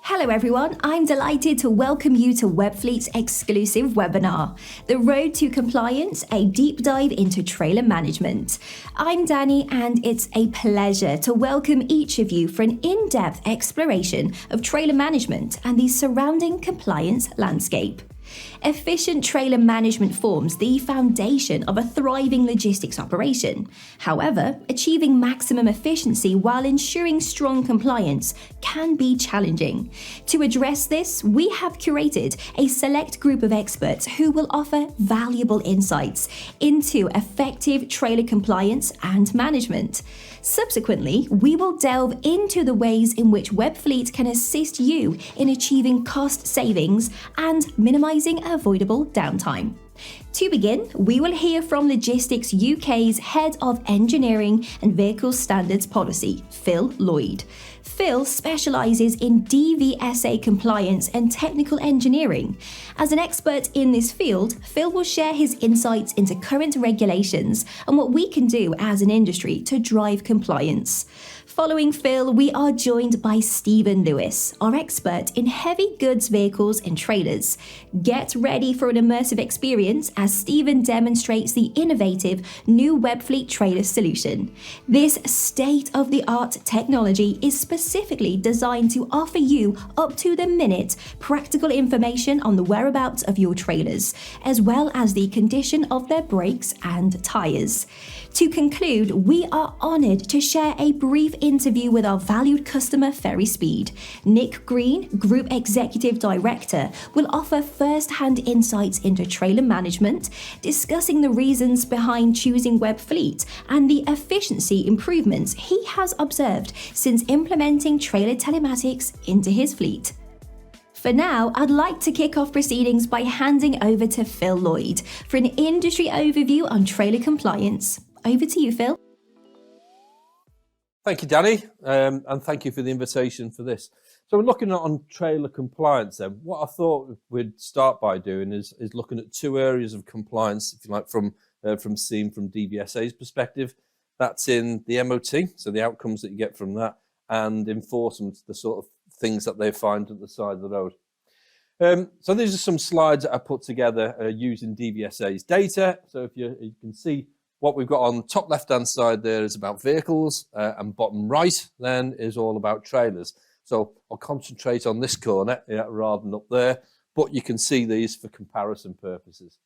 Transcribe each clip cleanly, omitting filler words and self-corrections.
Hello everyone, I'm delighted to welcome you to Webfleet's exclusive webinar, The Road to Compliance, a deep dive into trailer management. I'm Danny and it's a pleasure to welcome each of you for an in-depth exploration of trailer management and the surrounding compliance landscape. Efficient trailer management forms the foundation of a thriving logistics operation. However, achieving maximum efficiency while ensuring strong compliance can be challenging. To address this, we have curated a select group of experts who will offer valuable insights into effective trailer compliance and management. Subsequently, we will delve into the ways in which Webfleet can assist you in achieving cost savings and minimizing avoidable downtime. To begin, we will hear from Logistics UK's Head of Engineering and Vehicle Standards Policy, Phil Lloyd. Phil specialises in DVSA compliance and technical engineering. As an expert in this field, Phil will share his insights into current regulations and what we can do as an industry to drive compliance. Following Phil, we are joined by Stephen Lewis, our expert in heavy goods vehicles and trailers. Get ready for an immersive experience as Stephen demonstrates the innovative new Webfleet trailer solution. This state-of-the-art technology is specifically designed to offer you up-to-the-minute practical information on the whereabouts of your trailers, as well as the condition of their brakes and tyres. To conclude, we are honoured to share a brief interview with our valued customer Ferry Speed. Nick Green, Group Executive Director, will offer first-hand insights into trailer management, discussing the reasons behind choosing Webfleet and the efficiency improvements he has observed since implementing trailer telematics into his fleet. For now, I'd like to kick off proceedings by handing over to Phil Lloyd for an industry overview on trailer compliance. Over to you, Phil. Thank you, Danny, and thank you for the invitation for this. So we're looking at on trailer compliance then. What I thought we'd start by doing is looking at two areas of compliance, if you like, from DVSA's perspective. That's in the MOT, so the outcomes that you get from that, and enforcement, the sort of things that they find at the side of the road. So these are some slides that I put together using DVSA's data. So if you can see what we've got on the top left-hand side there is about vehicles, and bottom right then is all about trailers. So I'll concentrate on this corner rather than up there, but you can see these for comparison purposes.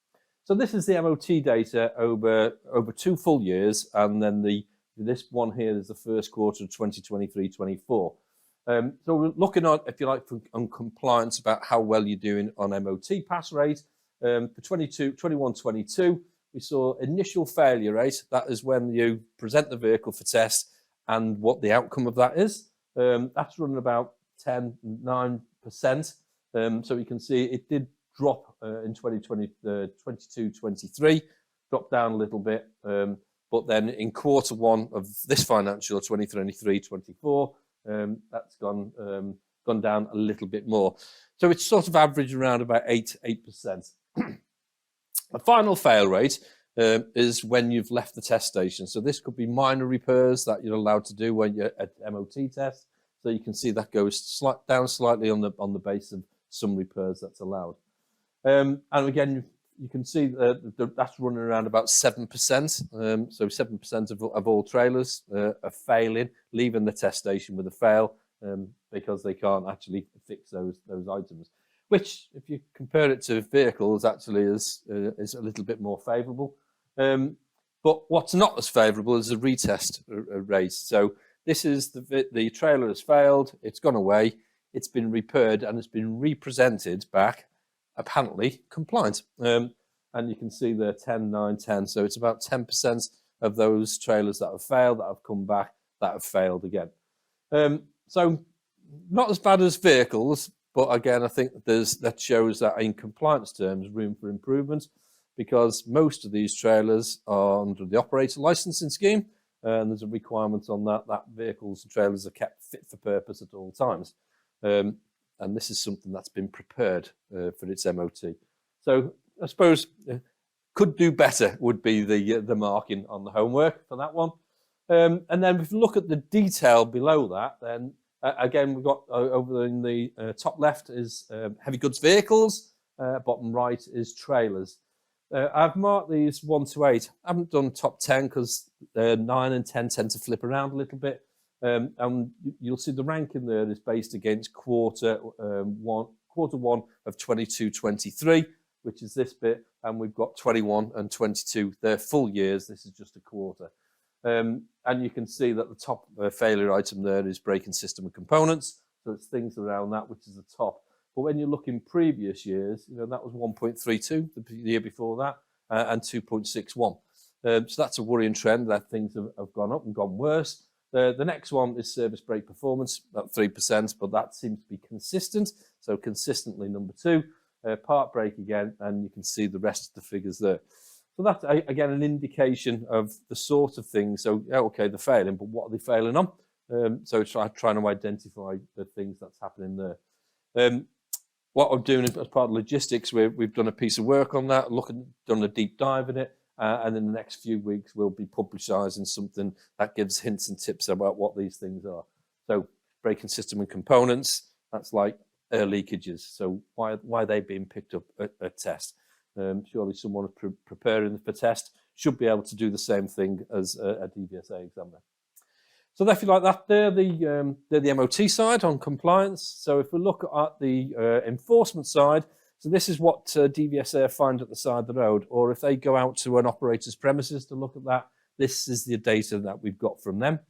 So this is the MOT data over 2 full years, and then this one here is the first quarter of 2023-24. So we're looking on, if you like, on compliance about how well you're doing on MOT pass rate. For 21-22, we saw initial failure rate. That is when you present the vehicle for test and what the outcome of that is. That's running about 9%. So you can see it did drop in 22-23, dropped down a little bit. But then in quarter one of this financial 2023-24, that's gone down a little bit more. So it's sort of averaged around about 8%. The final fail rate is when you've left the test station. So this could be minor repairs that you're allowed to do when you're at MOT test. So you can see that goes down slightly on the basis of some repairs that's allowed. And again, you can see that's running around about 7%. So 7% of all trailers are failing, leaving the test station with a fail because they can't actually fix those items. Which, if you compare it to vehicles, actually is a little bit more favourable. But what's not as favourable is the retest rate. So this is the trailer has failed, it's gone away, it's been repaired, and it's been represented back, apparently compliant. And you can see there 10, 9, 10. So it's about 10% of those trailers that have failed, that have come back, that have failed again. So not as bad as vehicles. But again, I think that shows that in compliance terms, room for improvement, because most of these trailers are under the operator licensing scheme, and there's a requirement on that vehicles and trailers are kept fit for purpose at all times. And this is something that's been prepared for its MOT. So I suppose could do better would be the marking on the homework for that one. And then if you look at the detail below that, then Again, we've got over in the top left is heavy goods vehicles, bottom right is trailers. I've marked these 1 to 8. I haven't done top 10 because 9 and 10 tend to flip around a little bit. And you'll see the ranking there is based against quarter one of 22-23, which is this bit, and we've got 21 and 22. They're full years. This is just a quarter. And you can see that the top failure item there is braking system and components. So it's things around that, which is the top. But when you look in previous years, that was 1.32 the year before that, and 2.61. So that's a worrying trend that things have gone up and gone worse. The next one is service brake performance, about 3%, but that seems to be consistent. So consistently number 2, part brake again, and you can see the rest of the figures there. So that's, again, an indication of the sort of things. So, okay, they're failing, but what are they failing on? So trying to identify the things that's happening there. What I'm doing as part of logistics, we've done a piece of work on that, done a deep dive in it, and in the next few weeks, we'll be publicising something that gives hints and tips about what these things are. So braking system and components, that's like air leakages. So why are they being picked up at test? Surely someone preparing for test should be able to do the same thing as a DVSA examiner. So if you like that, they're the MOT side on compliance. So if we look at the enforcement side, so this is what DVSA find at the side of the road, or if they go out to an operator's premises to look at that, this is the data that we've got from them.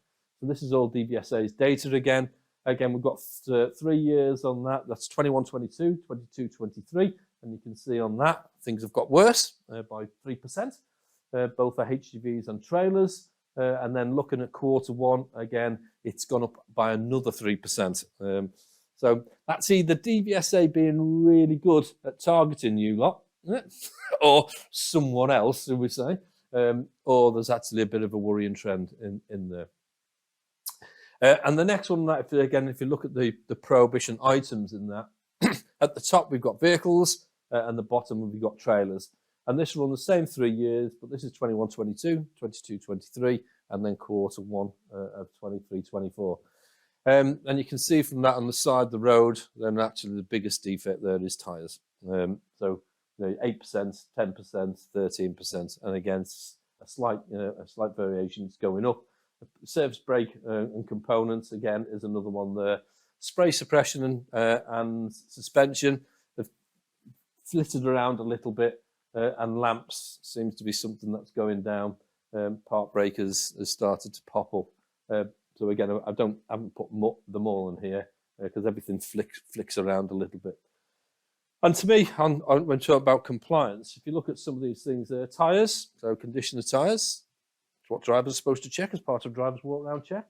So this is all DVSA's data again. Again, we've got 3 years on that. That's 21-22, 22-23. And you can see on that, things have got worse by 3%, both for HGVs and trailers. And then looking at quarter one, again, it's gone up by another 3%. So that's either DVSA being really good at targeting you lot, or someone else, who we say, or there's actually a bit of a worrying trend in there. And the next one, if you look at the prohibition items in that, at the top we've got vehicles, and the bottom we've got trailers. And this run the same 3 years, but this is 21-22, 22-23, and then quarter one of 23-24. And you can see from that on the side of the road, then actually the biggest defect there is tyres. So 8%, 10%, 13%, and again a slight variation is going up. Service brake and components again is another one there. Spray suppression and suspension have flitted around a little bit, and lamps seems to be something that's going down. Park breakers has started to pop up. So again, I haven't put them all in here because everything flicks around a little bit. And to me, when talking about compliance, if you look at some of these things, tyres, so condition of tyres, it's what drivers are supposed to check as part of driver's walk-around check.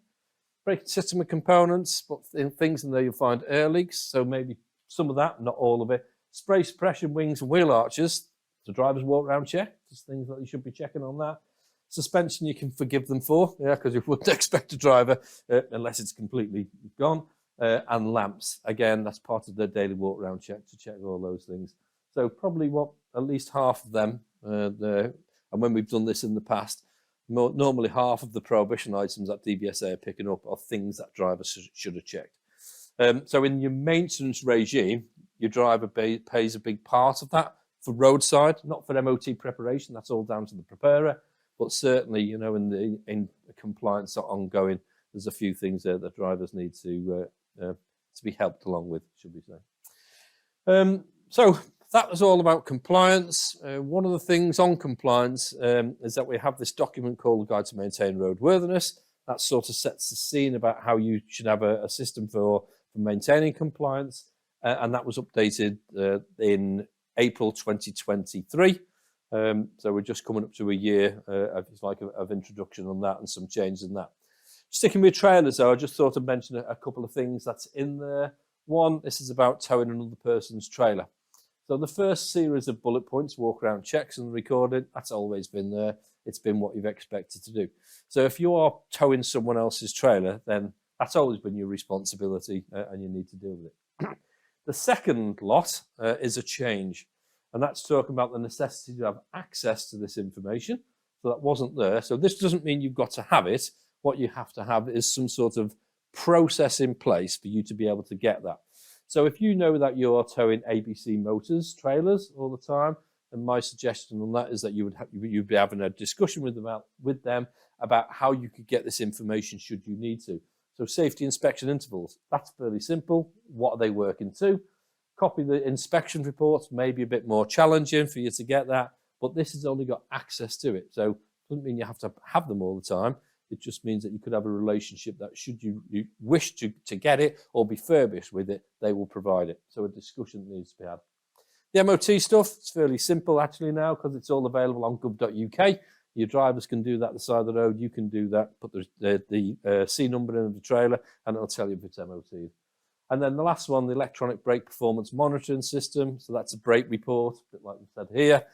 Braking system and components, but things in there you'll find air leaks, so maybe some of that, not all of it. Spray suppression wings and wheel arches, it's a driver's walk-around check, just things that you should be checking on that. Suspension you can forgive them for, because you wouldn't expect a driver unless it's completely gone. And lamps, again, that's part of their daily walk-around check to check all those things. So probably at least half of them there. And when we've done this in the past, normally half of the prohibition items that DVSA are picking up are things that drivers should have checked. So in your maintenance regime, your driver pays a big part of that for roadside, not for MOT preparation. That's all down to the preparer. But certainly, in compliance ongoing, there's a few things there that drivers need to be helped along with, should we say. So that was all about compliance. One of the things on compliance is that we have this document called the Guide to Maintain Roadworthiness. That sort of sets the scene about how you should have a system for maintaining compliance. And that was updated in April 2023. So we're just coming up to a year of introduction on that and some changes in that. Sticking with trailers, though, I just thought I'd mention a couple of things that's in there. One, this is about towing another person's trailer. So the first series of bullet points, walk around checks and recording, that's always been there. It's been what you've expected to do. So if you are towing someone else's trailer, then that's always been your responsibility and you need to deal with it. The second lot is a change. And that's talking about the necessity to have access to this information. So that wasn't there. So this doesn't mean you've got to have it. What you have to have is some sort of process in place for you to be able to get that. So if you know that you're towing ABC Motors trailers all the time, then my suggestion on that is that you'd be having a discussion with them about how you could get this information should you need to. So safety inspection intervals, that's fairly simple. What are they working to? Copy the inspection reports, maybe a bit more challenging for you to get that, but this has only got access to it. So it doesn't mean you have to have them all the time. It just means that you could have a relationship that should you wish to get it or be furbished with it, they will provide it. So a discussion needs to be had. The MOT stuff, it's fairly simple actually now because it's all available on gov.uk. Your drivers can do that at the side of the road. You can do that, put the C number in the trailer and it'll tell you if it's MOT. And then the last one, the electronic brake performance monitoring system. So that's a brake report, a bit like we said here.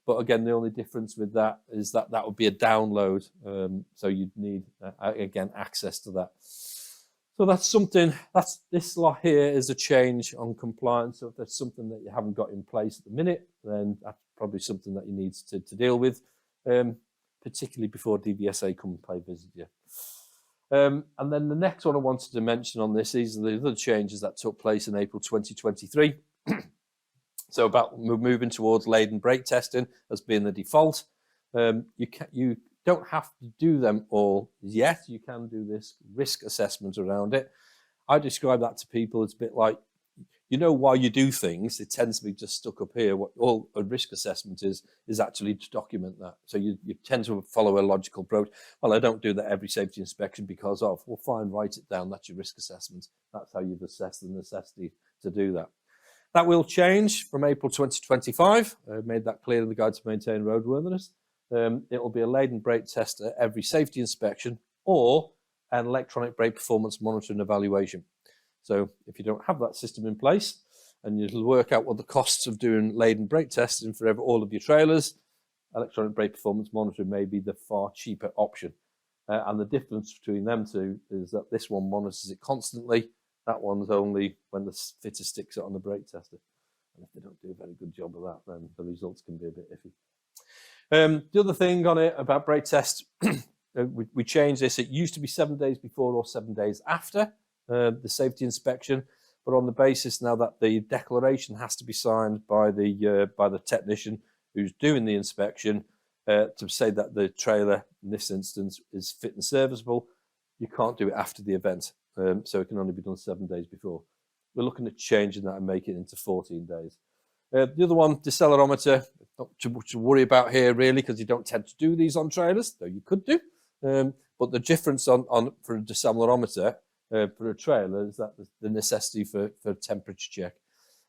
But again, the only difference with that is that that would be a download. So you'd need, again, access to that. So that's something, this lot here is a change on compliance. So if there's something that you haven't got in place at the minute, then that's probably something that you need to deal with, particularly before DVSA come and pay visit you. And then the next one I wanted to mention on this, these are the other changes that took place in April 2023. So about moving towards laden brake testing as being the default. You don't have to do them all yet. You can do this risk assessment around it. I describe that to people as a bit like, you know, why you do things, it tends to be just stuck up here. What all a risk assessment is actually to document that. So you tend to follow a logical approach. Well, I don't do that every safety inspection because of. Well, fine, write it down. That's your risk assessment. That's how you've assessed the necessity to do that. That will change from April 2025. I made that clear in the Guide to Maintain Roadworthiness. It will be a laden brake test at every safety inspection or an electronic brake performance monitoring evaluation. So if you don't have that system in place and you'll work out what the costs of doing laden brake testing for all of your trailers, electronic brake performance monitoring may be the far cheaper option. And the difference between them two is that this one monitors it constantly. That one's only when the fitter sticks it on the brake tester. And if they don't do a very good job of that, then the results can be a bit iffy. The other thing on it about brake test, we changed this. It used to be 7 days before or 7 days after the safety inspection, but on the basis now that the declaration has to be signed by the technician who's doing the inspection to say that the trailer in this instance is fit and serviceable, you can't do it after the event. So it can only be done 7 days before. We're looking at changing that and making it into 14 days. The other one, decelerometer, not too much to worry about here really, because you don't tend to do these on trailers, though you could do. But the difference for a decelerometer for a trailer is that the necessity for temperature check.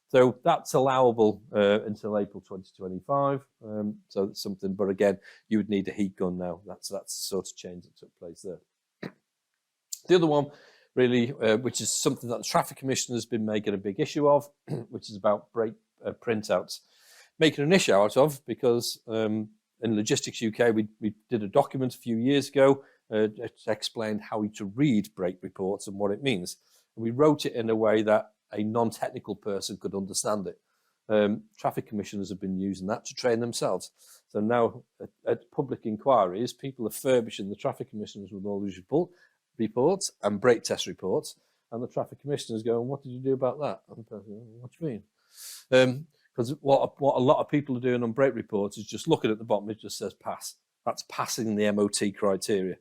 So that's allowable until April 2025. So that's something, but again, you would need a heat gun now. That's the sort of change that took place there. The other one, really, which is something that the Traffic Commissioner has been making a big issue of, which is about brake printouts. Making an issue out of because in Logistics UK, we did a document a few years ago that explained how to read brake reports and what it means. And we wrote it in a way that a non-technical person could understand it. Traffic Commissioners have been using that to train themselves. So now at public inquiries, people are furbishing the Traffic Commissioners with all these reports and brake test reports, and the Traffic Commissioner is going, what did you do about that? And what do you mean? Because what a lot of people are doing on brake reports is just looking at the bottom, it just says pass. That's passing the MOT criteria.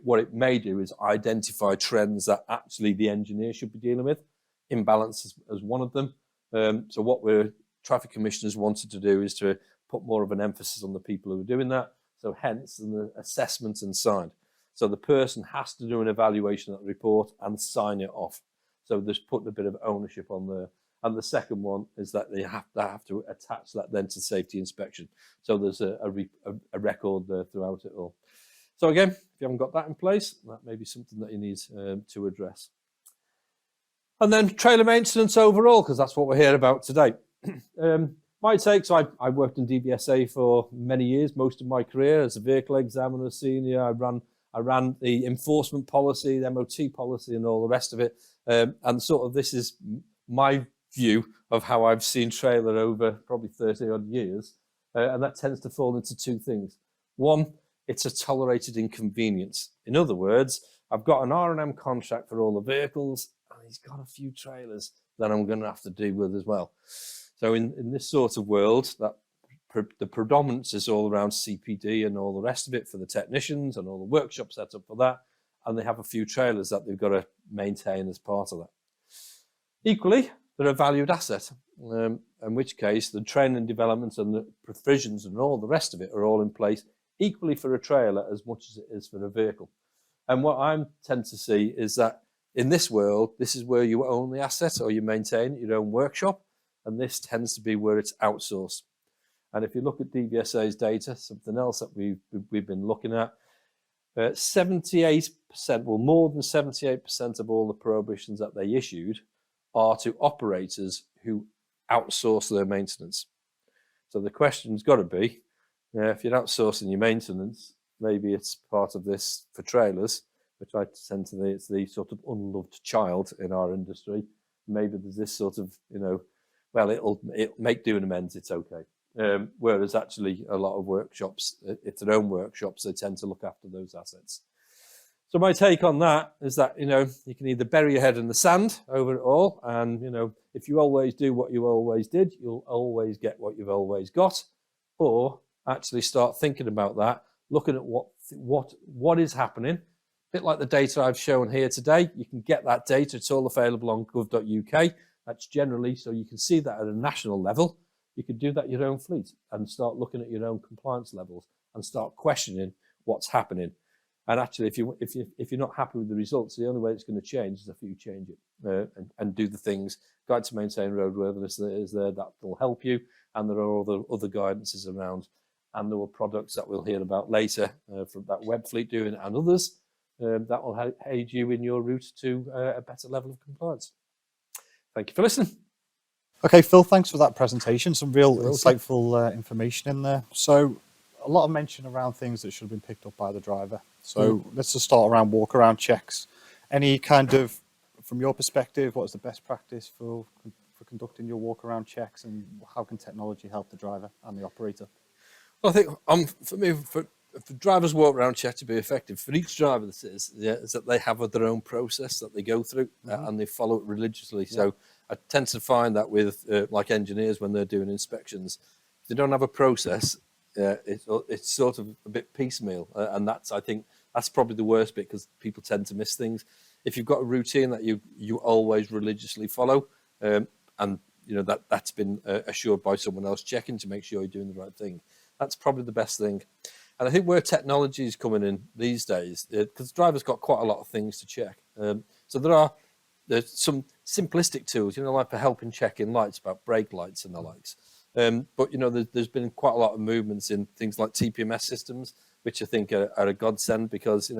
What it may do is identify trends that actually the engineer should be dealing with. Imbalance as one of them. So what Traffic Commissioners wanted to do is to put more of an emphasis on the people who are doing that. So hence the assessment and signed. So the person has to do an evaluation of that report and sign it off. So there's putting a bit of ownership on there. And the second one is that they have to attach that then to safety inspection. So there's a record there throughout it all. So again, if you haven't got that in place, that may be something that you need to address. And then trailer maintenance overall, because that's what we're here about today. My take, so I worked in DVSA for many years, most of my career as a vehicle examiner, senior. I ran the enforcement policy, the MOT policy and all the rest of it. And sort of this is my view of how I've seen trailer over probably 30 odd years. And that tends to fall into two things. One, it's a tolerated inconvenience. In other words, I've got an R&M contract for all the vehicles, and he's got a few trailers that I'm going to have to deal with as well. So in this sort of world, that the predominance is all around CPD and all the rest of it for the technicians and all the workshop set up for that. And they have a few trailers that they've got to maintain as part of that. Equally, they're a valued asset, in which case the training and development and the provisions and all the rest of it are all in place equally for a trailer as much as it is for a vehicle. And what I tend to see is that in this world, this is where you own the asset or you maintain your own workshop, and this tends to be where it's outsourced. And if you look at DVSA's data, something else that we've been looking at, 78%, well, more than 78% of all the prohibitions that they issued are to operators who outsource their maintenance. So the question's got to be, if you're outsourcing your maintenance, maybe it's part of this for trailers, which I tend to think it's the sort of unloved child in our industry. Maybe there's this sort of, well, it'll make do and amends, it's okay. Whereas actually a lot of workshops, if their own workshops, they tend to look after those assets. So my take on that is that, you can either bury your head in the sand over it all, and, if you always do what you always did, you'll always get what you've always got, or actually start thinking about that, looking at what is happening. A bit like the data I've shown here today, you can get that data, it's all available on gov.uk. That's generally, so you can see that at a national level. You could do that in your own fleet and start looking at your own compliance levels and start questioning what's happening. And actually, if you're not happy with the results, the only way it's going to change is if you change it and do the things. Guide to maintain roadworthiness is there, that will help you. And there are other guidances around. And there were products that we'll hear about later from that Webfleet doing and others that will aid you in your route to a better level of compliance. Thank you for listening. Okay, Phil, thanks for that presentation. Some real insightful information in there. So a lot of mention around things that should have been picked up by the driver. So let's just start around walk-around checks. Any kind of, from your perspective, what is the best practice for conducting your walk-around checks, and how can technology help the driver and the operator? Well, I think for me, for drivers' walk-around check to be effective, for each driver is that they have their own process that they go through and they follow it religiously. Yeah. So I tend to find that with like engineers when they're doing inspections, if they don't have a process, it's sort of a bit piecemeal, and I think that's probably the worst bit, because people tend to miss things. If you've got a routine that you always religiously follow, and that's been assured by someone else checking to make sure you're doing the right thing, that's probably the best thing. And I think where technology is coming in these days, because drivers got quite a lot of things to check. So there's some simplistic tools, like for helping checking lights, about brake lights and the likes. But there's been quite a lot of movements in things like TPMS systems, which I think are a godsend, because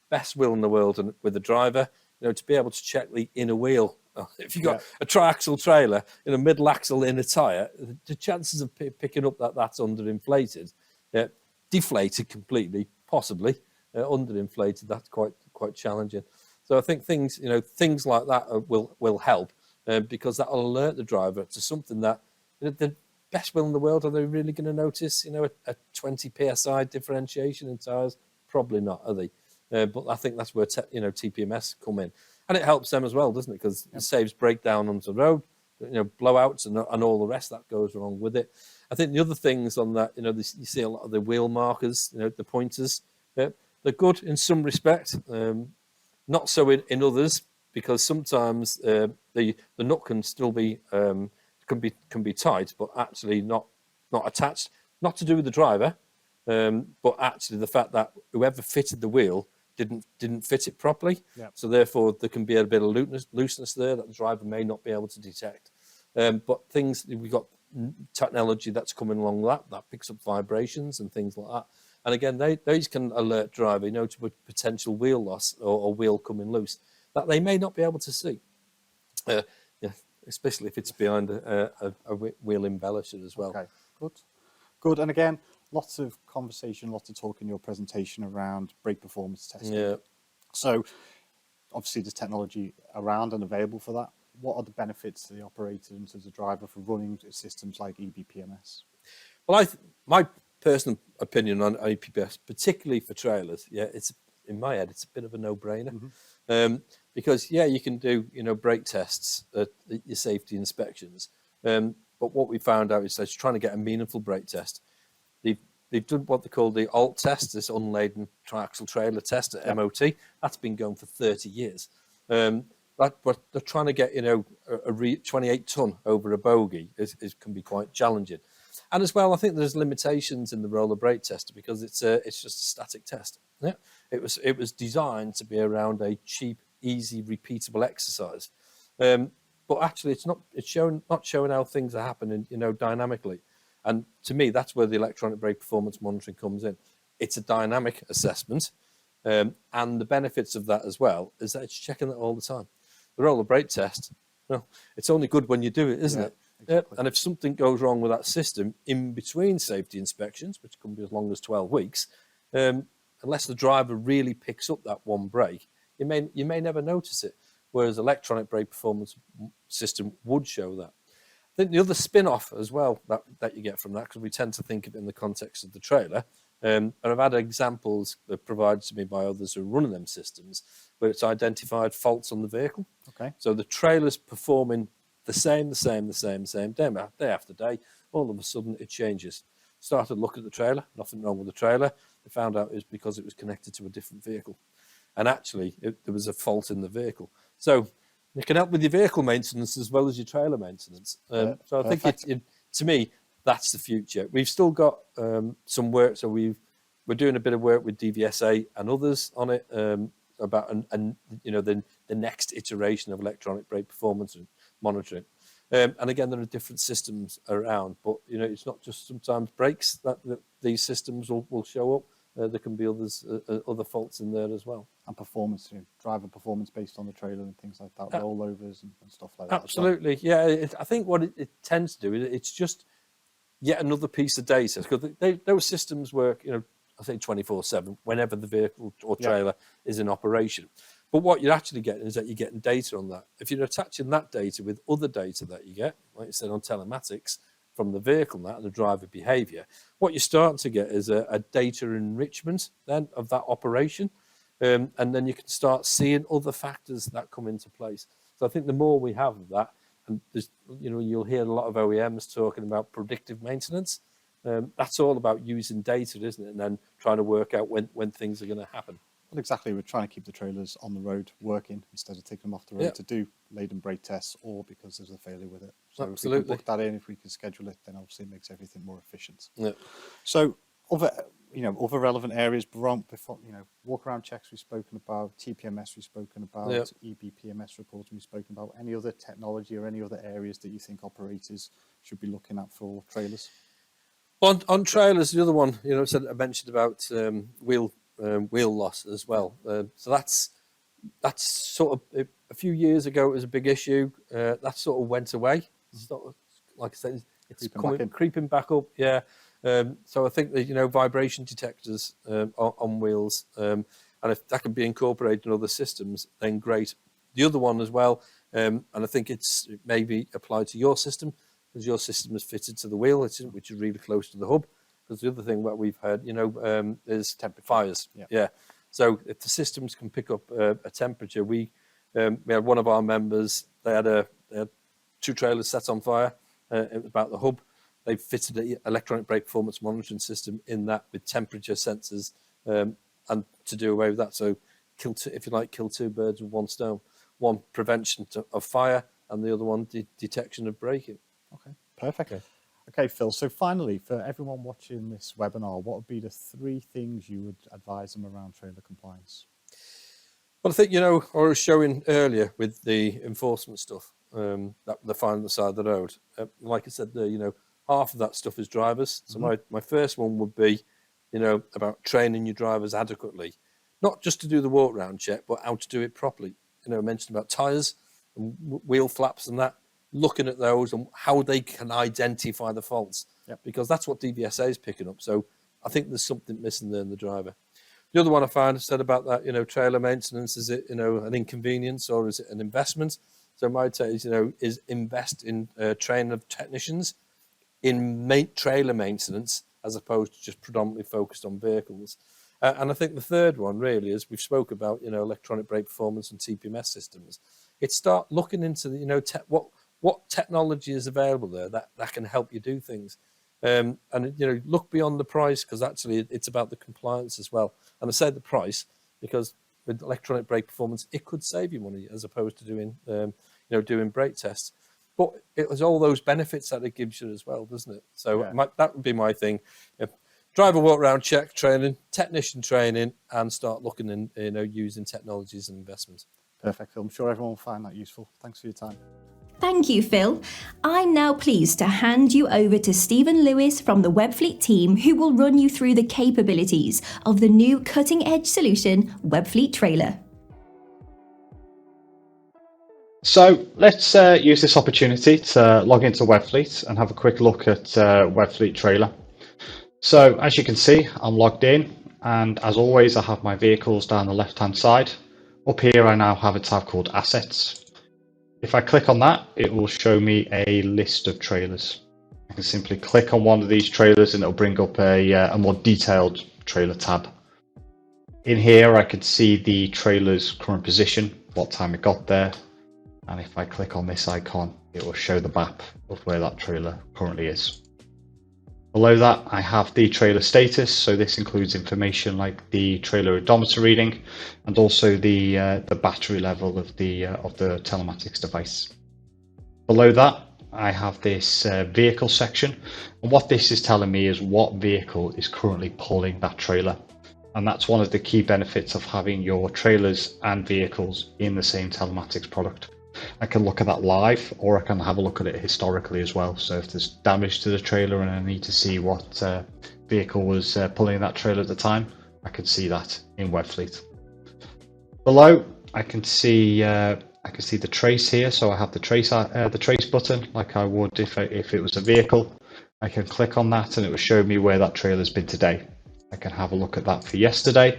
best will in the world and with the driver, to be able to check the inner wheel. If you've got a triaxle trailer in a middle axle in a tyre, the chances of picking up that's underinflated, deflated completely, possibly underinflated, that's quite challenging. So I think things like that will help, because that will alert the driver to something that the best will in the world. Are they really going to notice a 20 psi differentiation in tyres? Probably not, are they? But I think that's where TPMS come in, and it helps them as well, doesn't it? Because it saves breakdown on the road, blowouts and all the rest that goes along with it. I think the other things on that, you see a lot of the wheel markers, the pointers. They're good in some respect, not so in others, because sometimes the nut can still be can be tight, but actually not attached. Not to do with the driver, but actually the fact that whoever fitted the wheel didn't fit it properly. Yep. So therefore there can be a bit of looseness there that the driver may not be able to detect. But we've got technology that's coming along that picks up vibrations and things like that. And again, those can alert driver, to a potential wheel loss or wheel coming loose that they may not be able to see. Especially if it's behind a wheel embellisher as well. Okay, good. And again, lots of conversation, lots of talk in your presentation around brake performance testing. Yeah. So obviously there's technology around and available for that. What are the benefits to the operator and to the driver for running systems like EBPMS? Well, my personal opinion on EBPMS, particularly for trailers, it's in my head, it's a bit of a no-brainer. Because, yeah, you can do, brake tests at your safety inspections. But what we found out is that trying to get a meaningful brake test, they've done what they call the ALT test, this unladen triaxle trailer test at MOT. That's been going for 30 years. But they're trying to get, a 28 ton over a bogie can be quite challenging. And as well, I think there's limitations in the roller brake tester because it's just a static test. Yeah, it was designed to be around a cheap, easy, repeatable exercise. But actually, it's not showing how things are happening, dynamically. And to me, that's where the electronic brake performance monitoring comes in. It's a dynamic assessment, and the benefits of that as well is that it's checking that all the time. The roller brake test, well, it's only good when you do it, isn't it? Exactly. And if something goes wrong with that system in between safety inspections, which can be as long as 12 weeks, unless the driver really picks up that one brake, you may never notice it. Whereas electronic brake performance system would show that. I think the other spin-off as well that you get from that, because we tend to think of it in the context of the trailer, and I've had examples provided to me by others who are running them systems, where it's identified faults on the vehicle. Okay. So the trailer's performing the same day after day. All of a sudden it changes. Started looking at the trailer, nothing wrong with the trailer. They found out it was because it was connected to a different vehicle. And actually there was a fault in the vehicle. So it can help with your vehicle maintenance as well as your trailer maintenance. So I think to me, that's the future. We've still got some work. So we're doing a bit of work with DVSA and others on it about the next iteration of electronic brake performance and monitoring. And again, there are different systems around, but it's not just sometimes brakes that these systems will show up. There can be other faults in there as well. And performance, driver performance based on the trailer and things like that, rollovers and stuff like that. Absolutely, yeah. I think what it tends to do is it's just yet another piece of data, because those systems work, I think 24/7 whenever the vehicle or trailer is in operation. But what you're actually getting is that you're getting data on that. If you're attaching that data with other data that you get, like you said on telematics, from the vehicle and the driver behaviour, what you're starting to get is a data enrichment then of that operation. And then you can start seeing other factors that come into place. So I think the more we have of that, and there's, you'll hear a lot of OEMs talking about predictive maintenance. That's all about using data, isn't it? And then trying to work out when things are going to happen. Well, exactly. We're trying to keep the trailers on the road working instead of taking them off the road to do laden brake tests, or because there's a failure with it. So absolutely. If we can book that in, if we can schedule it, then obviously it makes everything more efficient. Yeah. So other relevant areas, before, walk around checks we've spoken about, TPMS we've spoken about, EBPMS reporting we've spoken about. Any other technology or any other areas that you think operators should be looking at for trailers? On trailers, the other one, I mentioned about wheel loss as well. So that's sort of a few years ago. It was a big issue. That sort of went away. Sort of, like I said, it's creeping back up. Yeah. So I think that vibration detectors on wheels, and if that can be incorporated in other systems, then great. The other one as well, and I think it may be applied to your system, because your system is fitted to the wheel, which is really close to the hub. Because the other thing that we've heard, is fires. Yeah. So if the systems can pick up a temperature, we had one of our members. They had 2 trailers set on fire. It was about the hub. They fitted an electronic brake performance monitoring system in that with temperature sensors, and to do away with that. So kill 2 birds with one stone. One, prevention of fire, and the other one, detection of braking. Okay, perfect. Okay, Phil, so finally, for everyone watching this webinar, what would be the 3 things you would advise them around trailer compliance? Well, I think, I was showing earlier with the enforcement stuff, that they're finding on the side of the road. Like I said there, half of that stuff is drivers. So my first one would be, about training your drivers adequately, not just to do the walk round check, but how to do it properly. I mentioned about tyres and wheel flaps and that, looking at those and how they can identify the faults, because that's what DVSA is picking up. So I think there's something missing there in the driver. The other one I found, said about that, trailer maintenance, is it, an inconvenience or is it an investment? So my take is, is invest in training of technicians in trailer maintenance as opposed to just predominantly focused on vehicles. And I think the third one really is we've spoke about, electronic brake performance and TPMS systems. It's start looking into the, what technology is available there that can help you do things. And look beyond the price, because actually it's about the compliance as well. And I say the price because with electronic brake performance, it could save you money as opposed to doing brake tests. But it was all those benefits that it gives you as well, doesn't it? So that would be my thing. Driver walk around check training, technician training, and start looking in, using technologies and investments. Perfect, Phil. I'm sure everyone will find that useful. Thanks for your time. Thank you, Phil. I'm now pleased to hand you over to Stephen Lewis from the Webfleet team, who will run you through the capabilities of the new cutting-edge solution, Webfleet Trailer. So let's use this opportunity to log into Webfleet and have a quick look at Webfleet Trailer. So as you can see, I'm logged in, and as always, I have my vehicles down the left-hand side. Up here, I now have a tab called Assets. If I click on that, it will show me a list of trailers. I can simply click on one of these trailers and it'll bring up a more detailed trailer tab. In here, I can see the trailer's current position, what time it got there. And if I click on this icon, it will show the map of where that trailer currently is. Below that, I have the trailer status. So this includes information like the trailer odometer reading and also the battery level of the telematics device. Below that, I have this vehicle section. And what this is telling me is what vehicle is currently pulling that trailer. And that's one of the key benefits of having your trailers and vehicles in the same telematics product. I can look at that live, or I can have a look at it historically as well. So if there's damage to the trailer and I need to see what vehicle was pulling that trailer at the time, I can see that in Webfleet. Below, I can see the trace here. So I have the trace button, like I would if it was a vehicle. I can click on that and it will show me where that trailer's been today. I can have a look at that for yesterday,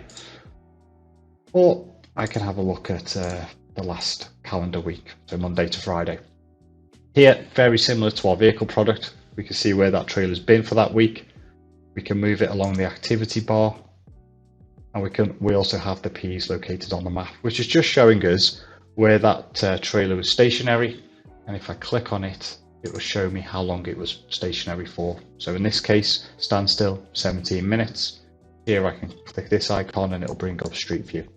or I can have a look at the last calendar week, so Monday to Friday. Here, very similar to our vehicle product, we can see where that trailer's been for that week. We can move it along the activity bar, and we also have the P's located on the map, which is just showing us where that trailer was stationary. And if I click on it, it will show me how long it was stationary for. So in this case, standstill 17 minutes. Here I can click this icon and it'll bring up Street View,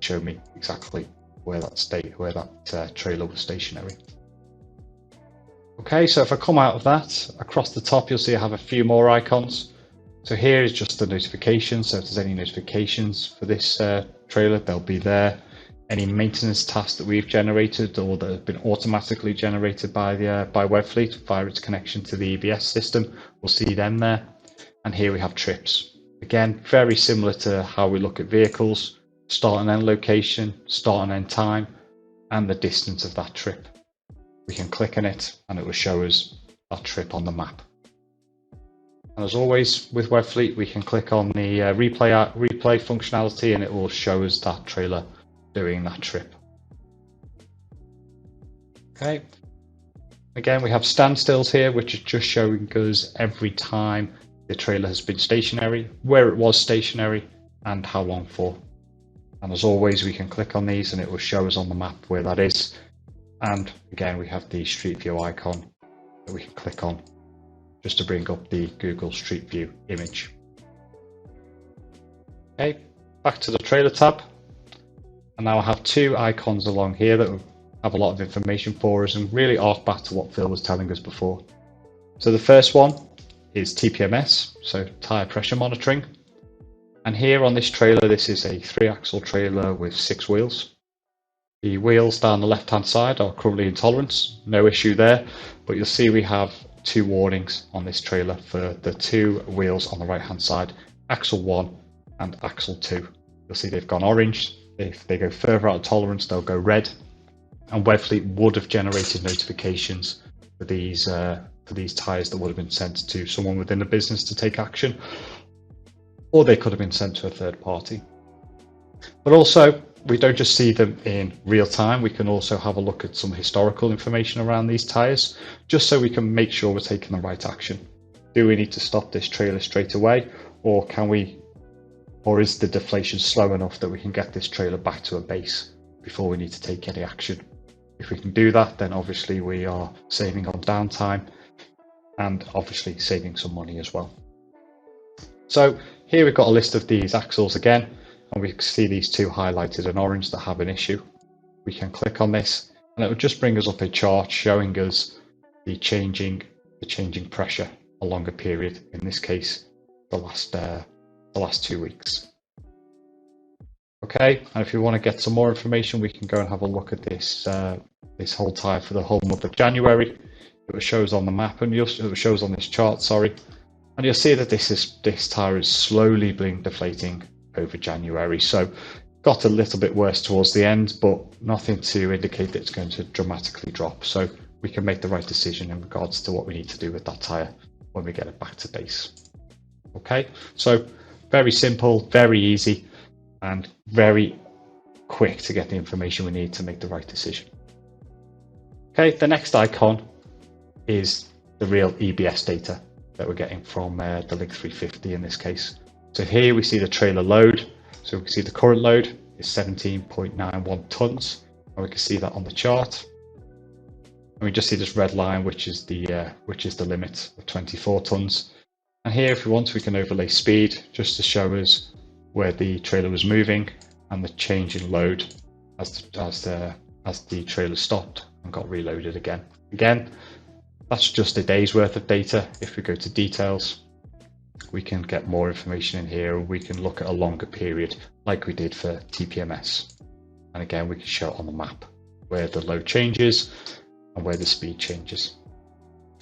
show me exactly where that trailer was stationary. Okay, so if I come out of that, across the top you'll see I have a few more icons. So here is just the notifications. So if there's any notifications for this trailer, they'll be there. Any maintenance tasks that we've generated or that have been automatically generated by Webfleet via its connection to the EBS system, we'll see them there. And here we have trips. Again, very similar to how we look at vehicles. Start and end location, start and end time, and the distance of that trip. We can click on it and it will show us that trip on the map. And as always with Webfleet, we can click on the replay functionality and it will show us that trailer doing that trip. Okay. Again, we have standstills here, which is just showing us every time the trailer has been stationary, where it was stationary, and how long for. And as always, we can click on these and it will show us on the map where that is. And again, we have the Street View icon that we can click on just to bring up the Google Street View image. Okay, back to the trailer tab. And now I have two icons along here that have a lot of information for us and really arc back to what Phil was telling us before. So the first one is TPMS, so tire pressure monitoring. And here on this trailer, this is a 3-axle trailer with 6 wheels. The wheels down the left-hand side are currently in tolerance, no issue there, but you'll see we have 2 warnings on this trailer for the 2 wheels on the right-hand side, axle 1 and axle 2. You'll see they've gone orange. If they go further out of tolerance, they'll go red. And Webfleet would have generated notifications for these tyres that would have been sent to someone within the business to take action, or they could have been sent to a third party. But also, we don't just see them in real time, we can also have a look at some historical information around these tyres, just so we can make sure we're taking the right action. Do we need to stop this trailer straight away, or can we or is the deflation slow enough that we can get this trailer back to a base before we need to take any action? If we can do that, then obviously we are saving on downtime and obviously saving some money as well. So here we've got a list of these axles again, and we can see these two highlighted in orange that have an issue. We can click on this and it will just bring us up a chart showing us the changing pressure a longer period, in this case the last 2 weeks. Okay, and if you want to get some more information, we can go and have a look at this this whole tire for the whole month of January. It shows on the map, and it shows on this chart, sorry, and you'll see that this tire is slowly being deflating over January. So got a little bit worse towards the end, but nothing to indicate that it's going to dramatically drop. So we can make the right decision in regards to what we need to do with that tire when we get it back to base. Okay, so very simple, very easy, and very quick to get the information we need to make the right decision. Okay, the next icon is the real EBS data that we're getting from the Link 350 in this case. So here we see the trailer load. So we can see the current load is 17.91 tons, and we can see that on the chart. And we just see this red line, which is the limit of 24 tons. And here, if we want, we can overlay speed just to show us where the trailer was moving and the change in load as the trailer stopped and got reloaded again. Again, that's just a day's worth of data. If we go to details, we can get more information in here, and we can look at a longer period like we did for TPMS. And again, we can show it on the map where the load changes and where the speed changes.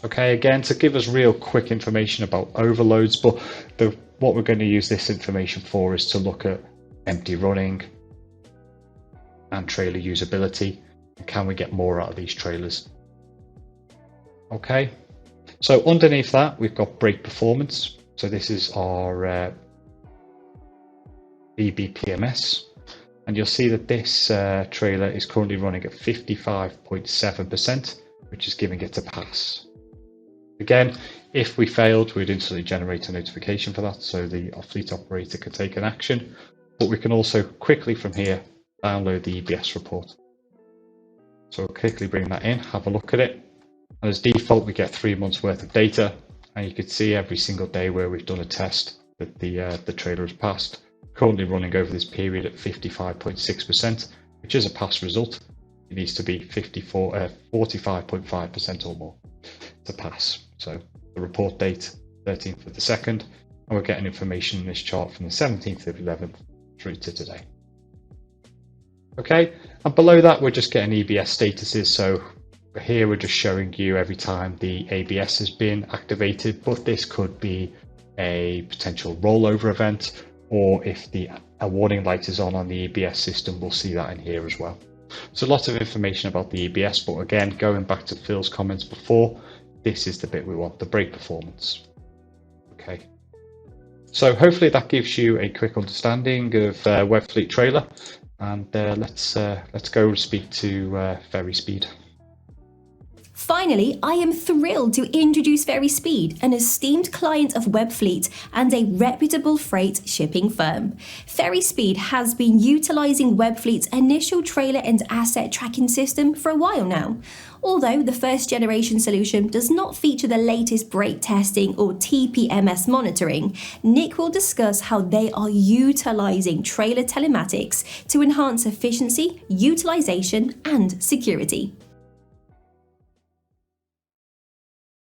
Okay, again, to give us real quick information about overloads, but what we're going to use this information for is to look at empty running and trailer usability, and can we get more out of these trailers. Okay, so underneath that we've got brake performance. So this is our BBPMS, and you'll see that this trailer is currently running at 55.7%, which is giving it a pass. Again, if we failed, we'd instantly generate a notification for that, so the fleet operator could take an action. But we can also quickly from here download the EBS report. So we'll quickly bring that in, have a look at it. And as default, we get 3 months worth of data, and you can see every single day where we've done a test that the trailer has passed. Currently running over this period at 55.6%, which is a pass result. It needs to be 45.5% or more to pass. So the report date 13th of the 2nd, and we're getting information in this chart from the 17th of 11th through to today. Okay, and below that we're just getting EBS statuses. So here we're just showing you every time the ABS has been activated, but this could be a potential rollover event, or if a warning light is on the EBS system, we'll see that in here as well. So lots of information about the EBS, but again, going back to Phil's comments before, this is the bit we want, the brake performance. Okay, so hopefully that gives you a quick understanding of Webfleet trailer, and let's go speak to Ferry Speed. Finally, I am thrilled to introduce Ferry Speed, an esteemed client of Webfleet and a reputable freight shipping firm. Ferry Speed has been utilizing Webfleet's initial trailer and asset tracking system for a while now. Although the first generation solution does not feature the latest brake testing or TPMS monitoring, Nick will discuss how they are utilizing trailer telematics to enhance efficiency, utilization, and security.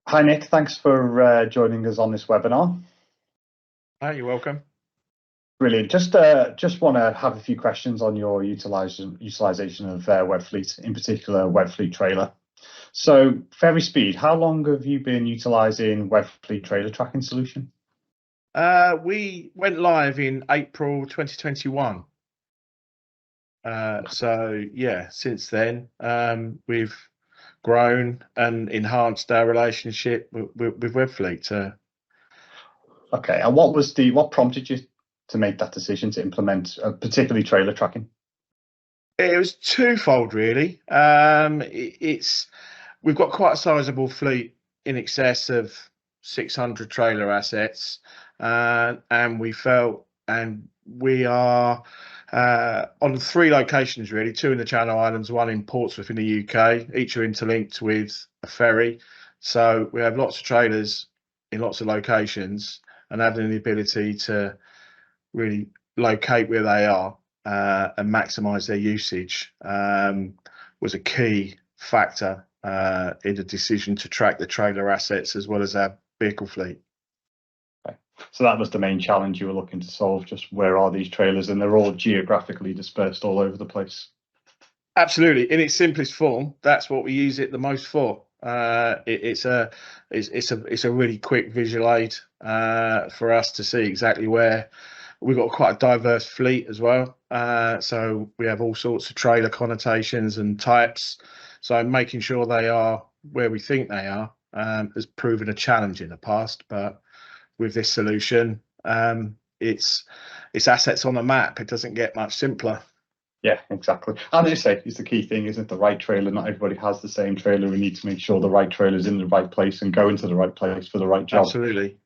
Hi Nick, thanks for joining us on this webinar. Hi, you're welcome. Brilliant. Just want to have a few questions on your utilization of Webfleet, in particular Webfleet trailer. So Ferry Speed, how long have you been utilizing Webfleet trailer tracking solution? We went live in April 2021. So yeah, since then we've grown and enhanced our relationship with Webfleet. Okay, and what prompted you to make that decision to implement particularly trailer tracking? It was twofold, really. We've got quite a sizable fleet, in excess of 600 trailer assets, and we felt, and we are on 3 locations really, 2 in the Channel Islands, 1 in Portsmouth in the UK. Each are interlinked with a ferry. So we have lots of trailers in lots of locations, and having the ability to really locate where they are and maximise their usage was a key factor in the decision to track the trailer assets as well as our vehicle fleet. Okay. So that was the main challenge you were looking to solve, just where are these trailers, and they're all geographically dispersed all over the place. Absolutely, in its simplest form, that's what we use it the most for. It's a really quick visual aid for us to see exactly where. We've got quite a diverse fleet as well, so we have all sorts of trailer connotations and types. So making sure they are where we think they are has proven a challenge in the past, but with this solution, it's assets on a map. It doesn't get much simpler. Yeah, exactly. And as you say, it's the key thing, isn't it? The right trailer. Not everybody has the same trailer. We need to make sure the right trailer is in the right place and going to the right place for the right job. Absolutely.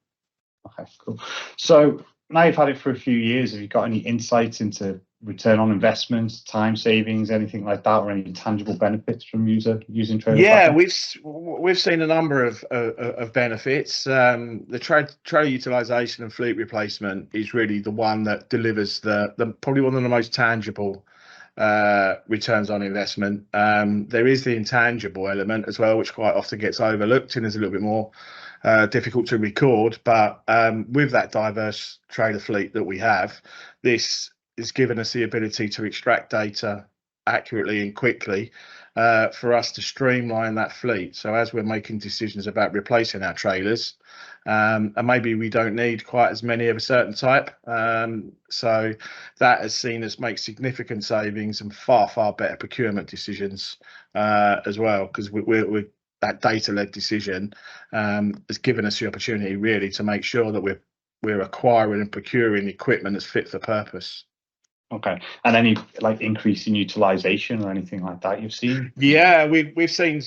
Okay, cool. So now you've had it for a few years. Have you got any insights into return on investment, time savings, anything like that, or any tangible benefits from using trailers? Yeah, we've seen a number of benefits. The trailer utilisation and fleet replacement is really the one that delivers the probably one of the most tangible returns on investment. There is the intangible element as well, which quite often gets overlooked and is a little bit more difficult to record. But with that diverse trailer fleet that we have, this has given us the ability to extract data accurately and quickly for us to streamline that fleet. So as we're making decisions about replacing our trailers, and maybe we don't need quite as many of a certain type, so that has seen us make significant savings and far better procurement decisions as well, because we're that data-led decision has given us the opportunity really to make sure that we're acquiring and procuring equipment that's fit for purpose. Okay, and any like increase in utilization or anything like that you've seen? Yeah, we've seen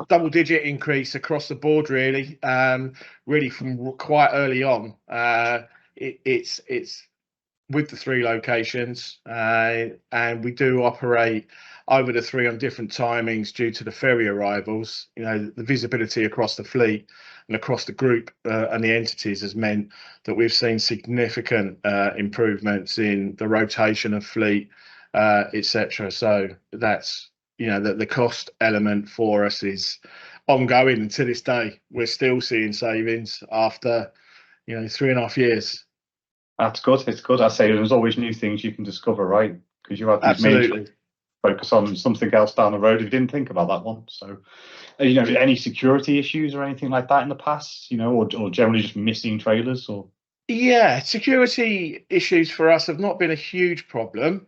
double-digit increase across the board, really from quite early on. It's with the 3 locations, and we do operate over the 3 on different timings due to the ferry arrivals. You know, the visibility across the fleet and across the group and the entities has meant that we've seen significant improvements in the rotation of fleet, etc. So that's, you know, the cost element for us is ongoing, and to this day we're still seeing savings after, you know, 3.5 years. That's good. It's good. I say there's always new things you can discover, right? Because you have these Absolutely. focus on something else down the road if you didn't think about that one. So, you know, any security issues or anything like that in the past, you know, or generally just missing trailers or? Yeah, security issues for us have not been a huge problem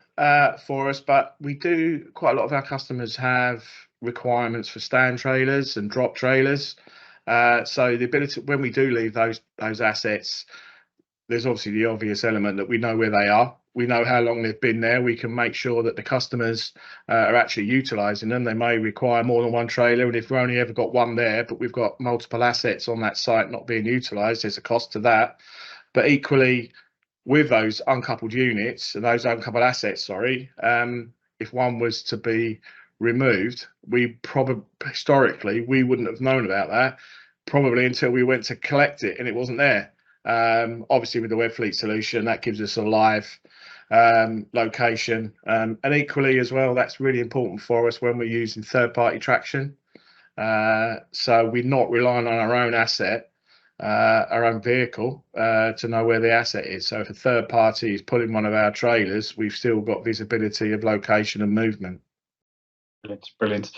for us, but we do, quite a lot of our customers have requirements for stand trailers and drop trailers. So the ability, when we do leave those assets, there's obviously the obvious element that we know where they are. We know how long they've been there. We can make sure that the customers are actually utilising them. They may require more than one trailer, and if we've only ever got one there, but we've got multiple assets on that site not being utilised, there's a cost to that. But equally, with those uncoupled units and those uncoupled assets, if one was to be removed, we probably historically we wouldn't have known about that probably until we went to collect it and it wasn't there. Obviously, with the Webfleet solution, that gives us a live location, and equally as well, that's really important for us when we're using third-party traction. So we're not relying on our own asset, our own vehicle, to know where the asset is. So if a third party is pulling one of our trailers, we've still got visibility of location and movement. It's brilliant.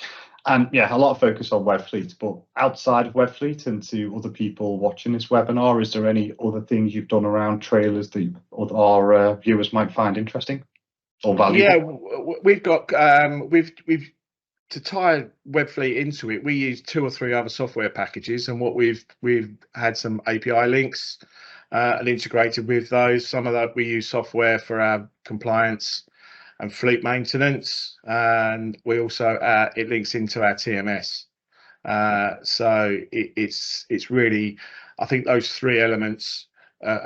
And yeah, a lot of focus on Webfleet, but outside of Webfleet and to other people watching this webinar, is there any other things you've done around trailers that our viewers might find interesting or valuable? Yeah, we've got we've to tie Webfleet into it, we use 2 or 3 other software packages, and what we've had some API links and integrated with those. Some of that we use software for our compliance and fleet maintenance, and we also it links into our TMS. So it's really, I think those 3 elements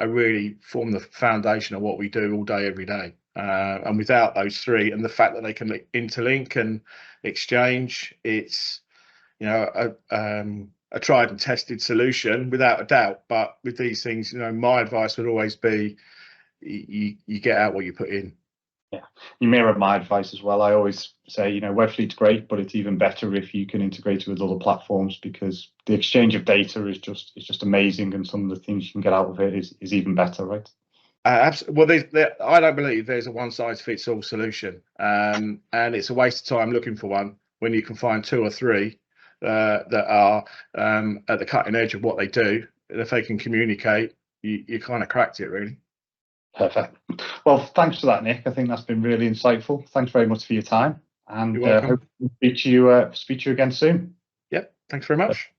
really form the foundation of what we do all day, every day. And without those three, and the fact that they can interlink and exchange, it's a tried and tested solution without a doubt. But with these things, my advice would always be you get out what you put in. Yeah, you mirror my advice as well. I always say, Webfleet's great, but it's even better if you can integrate it with other platforms, because the exchange of data is just amazing, and some of the things you can get out of it is even better, right? Well, I don't believe there's a one-size-fits-all solution, and it's a waste of time looking for one when you can find two or three that are at the cutting edge of what they do. And if they can communicate, you kind of cracked it, really. Perfect. Well, thanks for that, Nick. I think that's been really insightful. Thanks very much for your time, and hope to speak to you again soon. Yep. Thanks very much.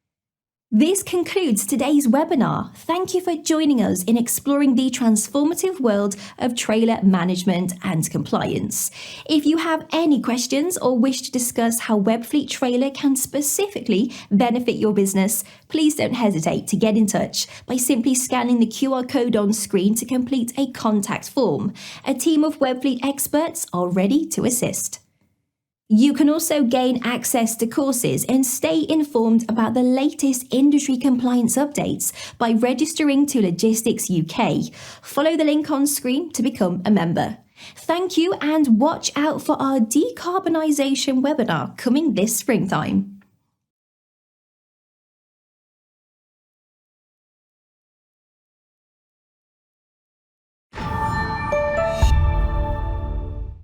This concludes today's webinar. Thank you for joining us in exploring the transformative world of trailer management and compliance. If you have any questions or wish to discuss how Webfleet Trailer can specifically benefit your business, please don't hesitate to get in touch by simply scanning the QR code on screen to complete a contact form. A team of Webfleet experts are ready to assist. You can also gain access to courses and stay informed about the latest industry compliance updates by registering to Logistics UK. Follow the link on screen to become a member. Thank you, and watch out for our decarbonisation webinar coming this springtime.